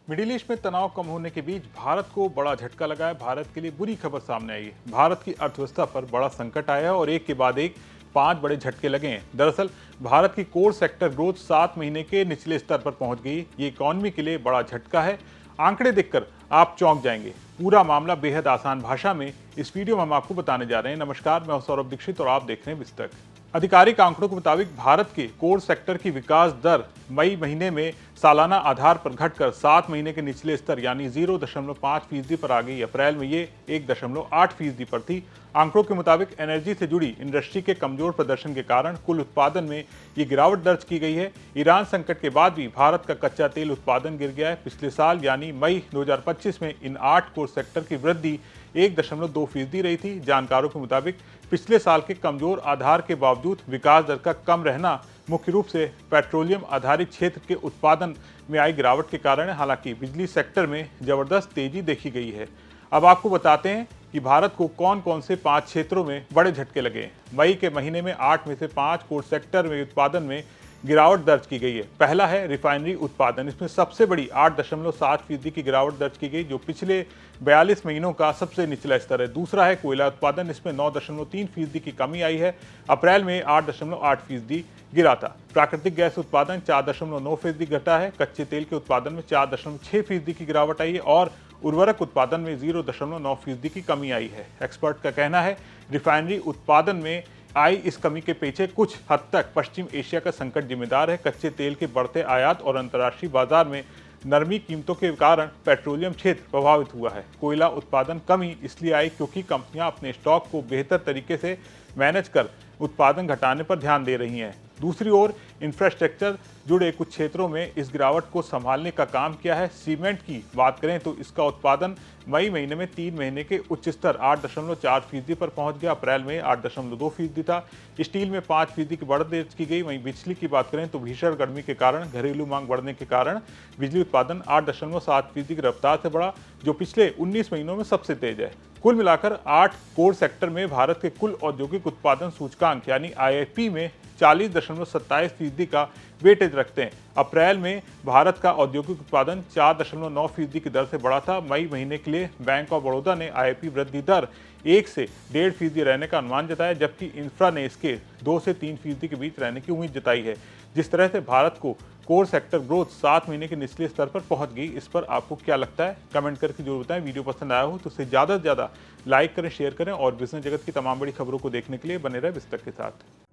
Middle east में तनाव कम होने के बीच भारत को बड़ा झटका लगा है। भारत के लिए बुरी खबर सामने आई है। भारत की अर्थव्यवस्था पर बड़ा संकट आया है और एक के बाद एक 5 बड़े झटके लगे हैं। दरअसल भारत की कोर सेक्टर ग्रोथ 7 महीने के निचले स्तर पर पहुंच गई। ये इकॉनमी के लिए बड़ा झटका है। आंकड़े देखकर आप चौंक जाएंगे। पूरा मामला बेहद आसान भाषा में इस वीडियो में हम आपको बताने जा रहे हैं। नमस्कार, मैं सौरभ दीक्षित और आप देख रहे हैं विस्तक। आधिकारिक आंकड़ों के मुताबिक भारत के कोर सेक्टर की विकास दर मई महीने में सालाना आधार पर घटकर 7 महीने के निचले स्तर यानी 0.5% पर आ गई। अप्रैल में ये 1.8% पर थी। आंकड़ों के मुताबिक एनर्जी से जुड़ी इंडस्ट्री के कमजोर प्रदर्शन के कारण कुल उत्पादन में ये गिरावट दर्ज की गई है। ईरान संकट के बाद भी भारत का कच्चा तेल उत्पादन गिर गया है। पिछले साल यानी मई 2025 में इन 8 कोर सेक्टर की वृद्धि 1.2% रही थी। जानकारों के मुताबिक पिछले साल के कमजोर आधार के बावजूद विकास दर का कम रहना मुख्य रूप से पेट्रोलियम आधारित क्षेत्र के उत्पादन में आई गिरावट के कारण है। हालांकि बिजली सेक्टर में जबरदस्त तेजी देखी गई है। अब आपको बताते हैं कि भारत को कौन कौन से 5 क्षेत्रों में बड़े झटके लगे। मई के महीने में 8 में से 5 कोर सेक्टर में उत्पादन में गिरावट दर्ज की गई है। पहला है रिफाइनरी उत्पादन। इसमें सबसे बड़ी 8.7% की गिरावट दर्ज की गई, जो पिछले 42 महीनों का सबसे निचला स्तर है। दूसरा है कोयला उत्पादन। इसमें 9.3% की कमी आई है। अप्रैल में 8.8% गिरा था। प्राकृतिक गैस उत्पादन 4.9% घटा है। कच्चे तेल के उत्पादन में 4.6% की गिरावट आई है और उर्वरक उत्पादन में 0.9% की कमी आई है। एक्सपर्ट का कहना है रिफाइनरी उत्पादन में आई इस कमी के पीछे कुछ हद तक पश्चिम एशिया का संकट जिम्मेदार है। कच्चे तेल के बढ़ते आयात और अंतर्राष्ट्रीय बाजार में नरमी कीमतों के कारण पेट्रोलियम क्षेत्र प्रभावित हुआ है। कोयला उत्पादन कमी इसलिए आई क्योंकि कंपनियां अपने स्टॉक को बेहतर तरीके से मैनेज कर उत्पादन घटाने पर ध्यान दे रही हैं। दूसरी ओर इंफ्रास्ट्रक्चर जुड़े कुछ क्षेत्रों में इस गिरावट को संभालने का काम किया है। सीमेंट की बात करें तो इसका उत्पादन मई महीने में 3 महीने के उच्च स्तर 8.4% पर पहुंच गया। अप्रैल में 8.2% था। स्टील में 5% की बढ़त दर्ज की गई। वहीं बिजली की बात करें तो भीषण गर्मी के कारण घरेलू मांग बढ़ने के कारण बिजली उत्पादन 8.7% की रफ्तार से बढ़ा, जो पिछले 19 महीनों में सबसे तेज है। कुल मिलाकर 8 कोर सेक्टर में भारत के कुल औद्योगिक उत्पादन सूचकांक यानी आईआईपी में 40.27% का वेटेज रखते हैं। अप्रैल में भारत का औद्योगिक उत्पादन 4.9% की दर से बढ़ा था। मई महीने के लिए बैंक ऑफ बड़ौदा ने आईआईपी वृद्धि दर 1 से 1.5% रहने का अनुमान जताया, जबकि इंफ्रा ने इसके 2 से 3% के बीच रहने की उम्मीद जताई है। जिस तरह से भारत को कोर सेक्टर ग्रोथ 7 महीने के निचले स्तर पर पहुंच गई, इस पर आपको क्या लगता है? कमेंट करके जरूर बताएं। वीडियो पसंद आया हो तो इसे ज़्यादा से ज़्यादा लाइक करें, शेयर करें और बिजनेस जगत की तमाम बड़ी खबरों को देखने के लिए बने रहे विस्तक के साथ।